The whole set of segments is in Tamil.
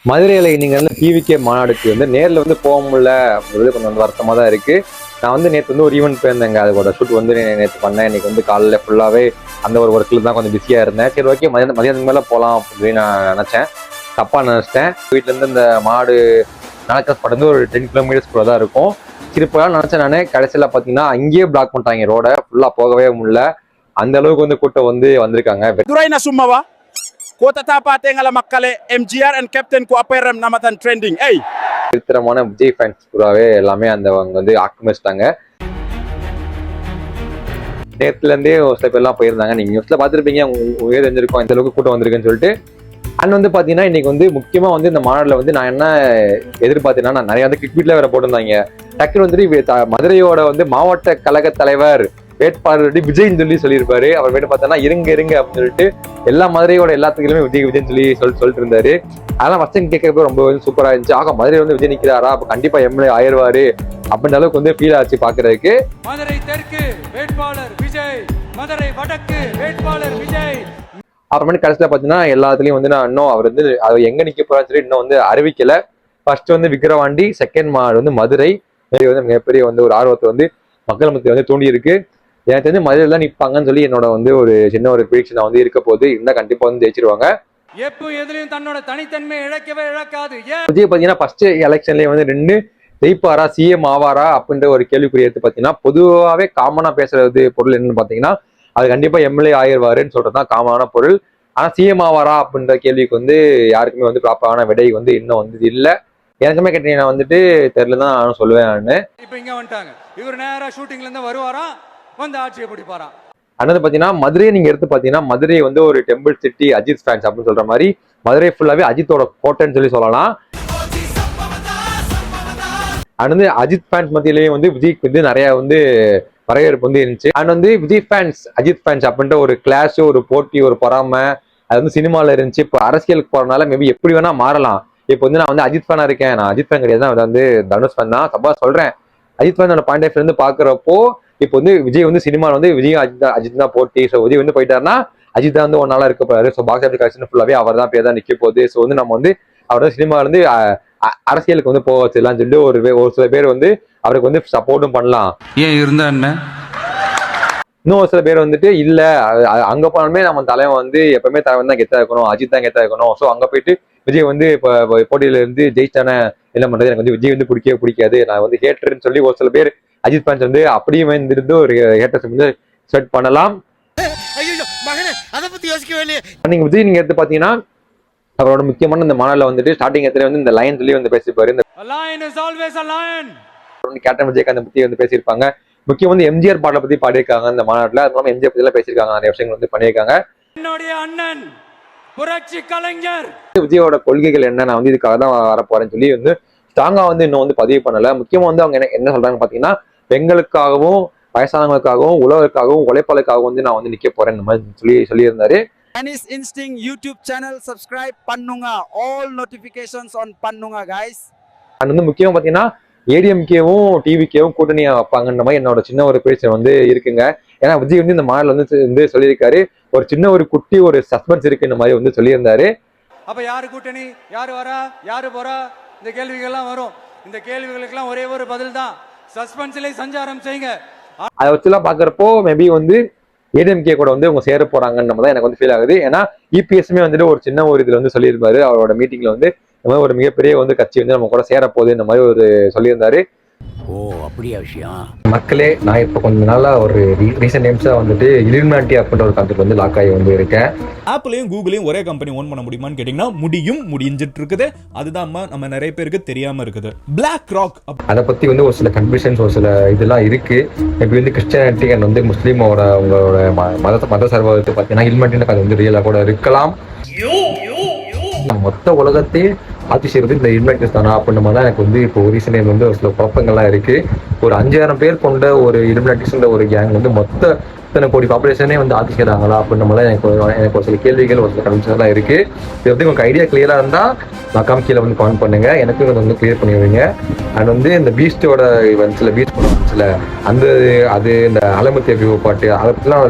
மதுரையில் நீங்கள் வந்து டிவிகே மாநாடுக்கு வந்து நேரில் வந்து போக முடியல அப்படின்றது கொஞ்சம் வந்து வருத்தமாக தான் இருக்குது. நான் வந்து நேற்று வந்து ஒரு ஈவெண்ட் போயிருந்தேங்க. அதோட ஷூட் வந்து நேற்று பண்ணேன். இன்னைக்கு வந்து காலையில் ஃபுல்லாகவே அந்த ஒரு ஒர்க்கில் தான் கொஞ்சம் பிஸியாக இருந்தேன். சரி, ஓகே, மதியானத்துக்கு மேலே போகலாம் அப்படின்னு நான் நினச்சேன். தப்பாக நினச்சிட்டேன். வீட்டிலேருந்து இந்த மாடு நாலக்காஸ் படம் ஒரு 10 கிலோமீட்டர்ஸ் கூட தான் இருக்கும். சரி போகலாம் நினச்சேன். நான் கடைசியில் பார்த்தீங்கன்னா அங்கேயே பிளாக் பண்ணிட்டாங்க ரோடை. ஃபுல்லாக போகவே முடியல. அந்த அளவுக்கு வந்து கூட்டம் வந்து வந்திருக்காங்க. Kota Tengala Makale, MGR and Captain Kuaperam Namatan trending. Hey! விசித்திரமான விஜய் ஃபேன்ஸ் பூராவே எல்லாமே அவங்க வந்து ஆக்கிரமிச்சிட்டாங்க. நேரத்துலேருந்தே ஒரு சில பேர்லாம் போயிருந்தாங்க. நீங்கள் நியூஸில் பார்த்துருப்பீங்க, உங்களுக்கு தெரிஞ்சிருக்கோம் இந்த அளவுக்கு கூட்டம் வந்திருக்குன்னு சொல்லிட்டு. அண்ட் வந்து பார்த்தீங்கன்னா இன்னைக்கு வந்து முக்கியமாக வந்து இந்த மாநாட்டில் வந்து நான் என்ன எதிர்பார்த்தேன்னா, நான் நிறைய வந்து கிட்பீட்டில் வேற போட்டிருந்தாங்க. டக்குனு வந்துட்டு மதுரையோட வந்து மாவட்ட கழக தலைவர் வேட்பாளர் விஜய்ன்னு சொல்லியிருப்பாரு. அவர் வேணும் பார்த்தோன்னா இருங்க அப்படின்னு சொல்லிட்டு எல்லா மதுரையோட எல்லாத்துக்குமே விஜய்ன்னு சொல்லிட்டு இருந்தாரு. அதெல்லாம் ஃபர்ஸ்ட் கேட்கறப்ப ரொம்ப சூப்பரா இருந்துச்சு. ஆக மதுரை வந்து விஜய் நிற்கிறாரா, அப்ப கண்டிப்பா எம்எல்ஏ ஆயிடுவாரு அப்படின்ற அளவுக்கு வந்து ஃபீல் ஆச்சு பாக்குறதுக்கு. மதுரை தெற்கு வேட்பாளர் விஜய், மதுரை வடக்கு வேட்பாளர் விஜய். அப்புறமேட்டு கடைசியில பாத்தீங்கன்னா எல்லாத்துலயும் வந்து நான் இன்னும் அவர் வந்து அவர் எங்க நிக்க போறான்னு சொல்லி இன்னும் வந்து அறிவிக்கல. ஃபர்ஸ்ட் வந்து விக்கிரவாண்டி, செகண்ட் மாடு வந்து மதுரை. வந்து மிகப்பெரிய வந்து ஒரு ஆர்வத்தை வந்து மக்கள் மத்தியில் வந்து தூண்டி இருக்கு. எனக்கு தெரிஞ்சு மதுரையில் தான் நிற்பாங்கன்னு சொல்லி என்னோட வந்து ஒரு சின்ன ஒரு ப்ரிடிக்ஷன் வந்து இருக்க போது. இருந்தால் கண்டிப்பா வந்து ஜெயிச்சிருவாங்க. எப்போ எதுலயும் தன்னோட தனித்தன்மை இழக்காது. விஜய் பாத்தீங்கன்னா ஃபர்ஸ்ட் எலெக்ஷன்லயே வந்து 2 ஜெயிப்பாரா, சிஎம் ஆவாரா அப்படின்ற ஒரு கேள்விக்குறி எடுத்து பாத்தீங்கன்னா பொதுவாகவே காமனா பேசுறது பொருள் என்னன்னு பாத்தீங்கன்னா அது கண்டிப்பா எம்எல்ஏ ஆயிடுவாருன்னு சொல்றதுதான் காமனான பொருள். ஆனா சிஎம் ஆவாரா அப்படின்ற கேள்விக்கு வந்து யாருக்குமே வந்து ப்ராப்பரான விடை வந்து இன்னும் வந்து இல்ல. எனக்குமே கேட்டீங்கன்னா வந்துட்டு தெரியலதான் நானும் சொல்லுவேன். நான் இப்ப இங்க வந்துட்டாங்க, இவர் நேரா ஷூட்டிங்ல இருந்து வருவாரா, வந்து ஆட்சியை பிடிப்பாரா. அண்ணது பாத்தீங்கன்னா மதுரையை நீங்க எடுத்து பாத்தீங்கன்னா மதுரை வந்து ஒரு டெம்பிள் சிட்டி, அஜித் ஃபேன்ஸ் அப்படின்னு சொல்ற மாதிரி மதுரை ஃபுல்லாவே அஜித்தோட கோட்டைன்னு சொல்லலாம். அண்ட் அஜித் ஃபேன்ஸ் மத்தியிலேயே வந்து விஜய்க்கு வந்து நிறைய வந்து வரவேற்பு வந்து இருந்துச்சு. அண்ட் வந்து விஜய் ஃபேன்ஸ் அஜித் ஃபேன்ஸ் அப்படின்ற ஒரு கிளாஷ், ஒரு போட்டி, ஒரு பொறாமை அது வந்து சினிமால இருந்துச்சு. இப்போ அரசியலுக்கு போறதுனால மேபி எப்படி வேணா மாறலாம். இப்போ வந்து நான் வந்து அஜித் ஃபேனா இருக்கேன், நான் அஜித் ஃபேன் கிடையாது, நான் வந்து தனுஷ் ஃபேன் தான். தப்பா சொல்றேன். அஜித் ஃபேனோட பாயிண்ட் ஆஃப் இருந்து பாக்குறப்போ இப்போ வந்து விஜய் வந்து சினிமாவில் வந்து விஜய் அஜித் தான் போட்டி. ஸோ விஜய் வந்து போயிட்டாருன்னா அஜித் தான் வந்து ஒரு நாளா இருக்க போறாரு. ஸோ பாக்ஸ் ஆஃபீஸ் கலெக்ஷன் ஃபுல்லாவே அவர் தான் பேர் தான் நிக்க போகுது. ஸோ வந்து நம்ம வந்து அவர் வந்து சினிமாவில் வந்து அரசியலுக்கு வந்து போக வச்சிடலாம் சொல்லிட்டு ஒரு சில பேர் வந்து அவருக்கு வந்து சப்போர்ட்டும் பண்ணலாம். ஏன் இருந்தா என்ன, இன்னும் ஒரு சில பேர் வந்துட்டு இல்ல அங்க போனாலுமே நம்ம தலைவன் வந்து எப்பவுமே தலைவன் தான் கெத்தா இருக்கணும், அஜித் தான் கெத்தா இருக்கணும். ஸோ அங்க போயிட்டு விஜய் வந்து இப்போ போட்டியில இருந்து ஜெயிச்சானே என்ன பண்றது, எனக்கு வந்து விஜய் வந்து பிடிக்கவே பிடிக்காது, நான் வந்து ஹேட்டர்ன்னு சொல்லி ஒரு சில பேர் அஜித் ஃபேன்ஸ் வந்து அப்படியே வந்து ஒரு ஹேட்டர்ஸ் வந்து செட் பண்ணலாம். நீங்க விஜய் நீங்க எடுத்து பாத்தீங்கன்னா அவரோட முக்கியமான இந்த மாநாட்டில் வந்துட்டு ஸ்டார்டிங் இடத்துல வந்து இந்த லைன் சொல்லி வந்து பேசிப்பாரு. இந்த கேப்டன் விஜயகாந்த் பத்தி வந்து பேசியிருப்பாங்க. முக்கியம் வந்து எம்ஜிஆர் பாடலை பத்தி பாடியிருக்காங்க இந்த மாநாட்டில். அது மூலமா எம்ஜிஆர் பத்தி எல்லாம் பேசியிருக்காங்க, நிறைய விஷயங்கள் வந்து பண்ணியிருக்காங்க. என்னுடைய அண்ணன் புரட்சி கலைஞர் விஜயோட கொள்கைகள் என்ன, நான் வந்து இதுக்காக தான் வரப்போறேன்னு சொல்லி வந்து ஸ்ட்ராங்கா வந்து இன்னும் வந்து பதிவு பண்ணல. முக்கியமா வந்து அவங்க என்ன சொல்றாங்க பாத்தீங்கன்னா பெண்களுக்காகவும் வயசானவங்களுக்காகவும் உழவருக்காகவும் உழைப்பாளருக்காகவும் வந்து நான் வந்து நிக்க போறேன் இந்த மாதிரி சொல்லியிருந்தாரு. Anis Instinct YouTube channel subscribe பண்ணுங்க, all notifications on பண்ணுங்க guys. அது வந்து முக்கியமா பாத்தீங்கன்னா ஏடிஎம்கேவும் டிவிகேவும் கூட்டணியா வைப்பாங்கன்ற மாதிரி என்னோட சின்ன ஒரு பேச்சு வந்து இருக்குங்க. ஏன்னா விஜய் வந்து இந்த மாடல் வந்து சொல்லியிருக்காரு, ஒரு சின்ன ஒரு குட்டி ஒரு சஸ்பென்ஸ் இருக்கு இந்த மாதிரி வந்து சொல்லியிருந்தாரு. அப்ப யாரு கூட்டணி, யாரு வரா, யாரு போறா, இந்த கேள்விகள்லாம் வரும். இந்த கேள்விகளுக்கெல்லாம் ஒரே ஒரு பதில் தான், சஸ்பென்ஸ்ல சஞ்சாரம் செய்யுங்க. அதை வச்சுலாம் பாக்குறப்போ மேபி வந்து ஏடிஎம்கே கூட வந்து அவங்க சேர போறாங்கன்ற மாதிரி எனக்கு வந்து ஃபீல் ஆகுது. ஏன்னா இபிஎஸ்மே வந்துட்டு ஒரு சின்ன ஒரு இதுல வந்து சொல்லியிருப்பாரு, அவரோட மீட்டிங்ல வந்து இந்த மாதிரி ஒரு மிகப்பெரிய வந்து கட்சி வந்து நம்ம கூட சேர போகுது இந்த மாதிரி ஒரு சொல்லியிருந்தாரு. ஓ அப்படியா விஷயம். மக்களே, நான் இப்போ கொஞ்ச நாளா ஒரு ரீசெண்ட் டைம்ஸா வந்துட்டு இலுமினாட்டி அப்படின்ற ஒரு கான்செப்ட் வந்து லாக் ஆகி வந்து இருக்கேன். ஆப்பிளையும் கூகுளையும் ஒரே கம்பெனி ஓன் பண்ண முடியுமான்னு கேட்டீங்கன்னா முடிஞ்சிட்டு இருக்குது. அதுதான் நம்ம நிறைய பேருக்கு தெரியாம இருக்குது. பிளாக் ராக் அதை பத்தி வந்து ஒரு சில கன்ஃபியூஷன்ஸ், ஒரு சில இதெல்லாம் இருக்கு. இப்படி வந்து கிறிஸ்டியானிட்டி அண்ட் வந்து முஸ்லீமோட உங்களோட மத சர்வத்தை பார்த்தீங்கன்னா இலுமினாட்டின்னு அது வந்து ரியலா கூட இருக்கலாம். மொத்த உலகத்தையே ஆட்சி செய்வது இந்த இலுமினாட்டிஸ் தானா அப்படின்ற மாதிரி தான் எனக்கு வந்து இப்போ ரீசெண்ட் வந்து ஒரு சில குழப்பங்கள்லாம் இருக்கு. ஒரு 5000 பேர் கொண்ட ஒரு இலுமினாட்டிஸ் ஒரு கேங் வந்து மொத்த இத்தனை கோடி பாப்புலேஷனே வந்து ஆட்சி செய்யறாங்களா அப்படின்ற மாதிரி எனக்கு ஒரு சில கேள்விகள், ஒரு சில கன்ஃபியூஷன்லாம் இருக்கு. இது வந்து உங்களுக்கு ஐடியா கிளியரா இருந்தா மக்காம் கீழே வந்து கமெண்ட் பண்ணுங்க, எனக்கு வந்து கிளியர் பண்ணி வைங்க. அண்ட் வந்து இந்த பீஸ்டோட சில பீஸ்ட் சில அது இந்த அலமுத்திய வியூ பாட்டு அதை பற்றிலாம்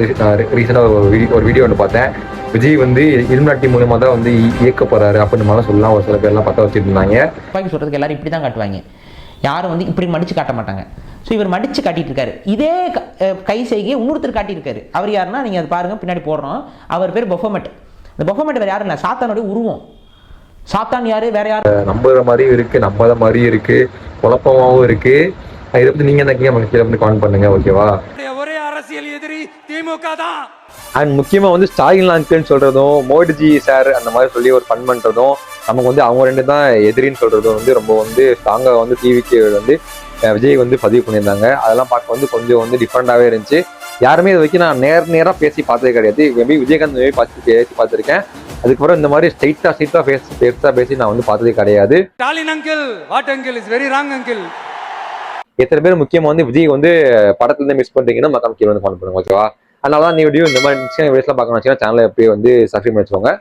ரீசெண்டாக ஒரு வீடியோ ஒன்று பார்த்தேன். விஜய் வந்து இலுமினாட்டி மூலமா தான் வந்து இயக்க போறாரு அப்படின்னு மாதிரிலாம் சொல்லலாம் ஒரு சில பேர்லாம் பத்த வச்சுட்டு இருந்தாங்க. துப்பாக்கி சொல்றதுக்கு எல்லாரும் இப்படி தான் காட்டுவாங்க, யாரும் வந்து இப்படி மடிச்சு காட்ட மாட்டாங்க. ஸோ இவர் மடிச்சு காட்டிட்டு இருக்காரு. இதே கை செய்கையை இன்னொருத்தர் காட்டியிருக்காரு. அவர் யாருன்னா நீங்கள் அதை பாருங்க, பின்னாடி போடுறோம். அவர் பேர் பஃபமெட். இந்த பஃபமெட் வேறு யாரும் இல்லை, சாத்தானுடைய உருவம். சாத்தான் யாரு, வேற யாரு? நம்புற மாதிரியும் இருக்கு, நம்பாத மாதிரியும் இருக்கு, குழப்பமாவும் இருக்கு. இதை பத்தி நீங்க என்ன கீழே கமெண்ட் பண்ணுங்க, ஓகேவா? ஒரே அரசியல் எதிரி திமுக தான். அண்ட் முக்கியமா வந்து ஸ்டாலின் அங்கிள்னு சொல்றதும், மோடிஜி சார் அந்த மாதிரி சொல்லி ஒரு ஃபன் பண்றதும், நமக்கு வந்து அவங்க ரெண்டு தான் எதிரின்னு சொல்றதும் வந்து ரொம்ப வந்து ஸ்ட்ராங்கா வந்து டிவிக்கு வந்து விஜய் வந்து பதிவு பண்ணியிருந்தாங்க. அதெல்லாம் பார்க்க வந்து கொஞ்சம் வந்து டிஃப்ரெண்டாகவே இருந்துச்சு. யாருமே இது வரைக்கும் நான் நேராக பேசி பார்த்ததே கிடையாது. மேபி விஜயகாந்த் பேசி பார்த்துருக்கேன். அதுக்கப்புறம் இந்த மாதிரி ஸ்ட்ரைட்டா பேசி நான் வந்து பார்த்ததே கிடையாது. Stalin uncle, what uncle is very wrong uncle. எத்தனை பேர் முக்கியமா வந்து விஜய் வந்து படத்துல இருந்து மிஸ் பண்றீங்கன்னா மக்காம கீழே வந்து ஃபாலோ பண்ணுங்க, ஓகேவா? அதனால தான் இந்த வீடியோ இந்த மாதிரி வீடியோஸ்லாம் பார்க்கணும் சேனலை எப்படியே வந்து சப்ஸ்கிரைப் பண்ணி வச்சுக்கோங்க.